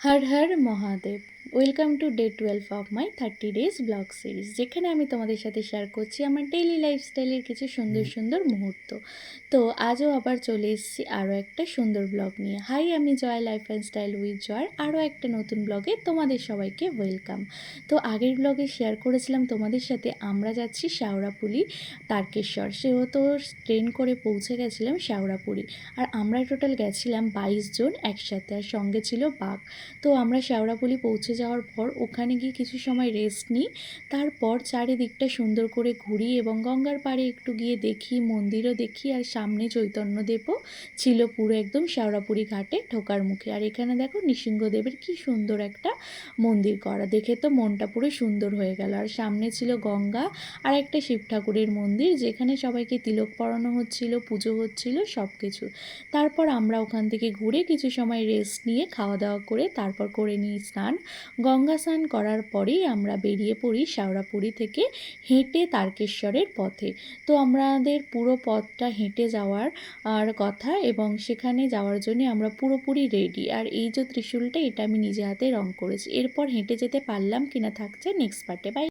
Her her Mahadev. Welcome to day 12 of my 30 days blog series, যেখানে আমি তোমাদের সাথে শেয়ার করছি আমার ডেইলি লাইফস্টাইলের কিছু সুন্দর সুন্দর মুহূর্ত। তো আজও আবার চলে এসেছি আরও একটা সুন্দর ব্লগ নিয়ে। হাই, আমি জয়, life and style with joy আরও একটা নতুন ব্লগে তোমাদের সবাইকে ওয়েলকাম। তো আগের ব্লগে শেয়ার করেছিলাম তোমাদের সাথে আমরা যাচ্ছি শেওড়াফুলি তারকেশ্বর। সেহেতু ট্রেন করে পৌঁছে গেছিলাম শেওড়াফুলি। আর আমরা টোটাল গেছিলাম 22 জন একসাথে, আর সঙ্গে ছিল বাঘ। তো আমরা শেওড়াফুলি পৌঁছে যাওয়ার পর ওখানে গিয়ে কিছু সময় রেস্ট নিই। তারপর চারিদিকটা সুন্দর করে ঘুরি এবং গঙ্গার পাড়ে একটু গিয়ে দেখি, মন্দিরও দেখি। আর সামনে চৈতন্যদেবও ছিল পুরো একদম শেওড়াফুলি ঘাটে ঢোকার মুখে। আর এখানে দেখো নৃসিংহদেবের কি সুন্দর একটা মন্দির করা, দেখে তো মনটা পুরো সুন্দর হয়ে গেল। আর সামনে ছিল গঙ্গা আর একটা শিব ঠাকুরের মন্দির, যেখানে সবাইকে তিলক পরানো হচ্ছিল, পুজো হচ্ছিল সব কিছু। তারপর আমরা ওখান থেকে ঘুরে কিছু সময় রেস্ট নিয়ে খাওয়া দাওয়া করে তারপর করে নিই স্নান। গঙ্গা স্নান করার পরেই আমরা বেরিয়ে পড়ি শেওড়াফুলি থেকে হেঁটে তারকেশ্বরের পথে। তো আমাদের পুরো পথটা হেঁটে যাওয়ার কথা, এবং সেখানে যাওয়ার জন্য আমরা পুরোপুরি রেডি। আর এই যে ত্রিশূলটা, এটা আমি নিজে হাতে রং করেছি। এরপর হেঁটে যেতে পারলাম কিনা থাকছে নেক্সট পার্টে। বাই।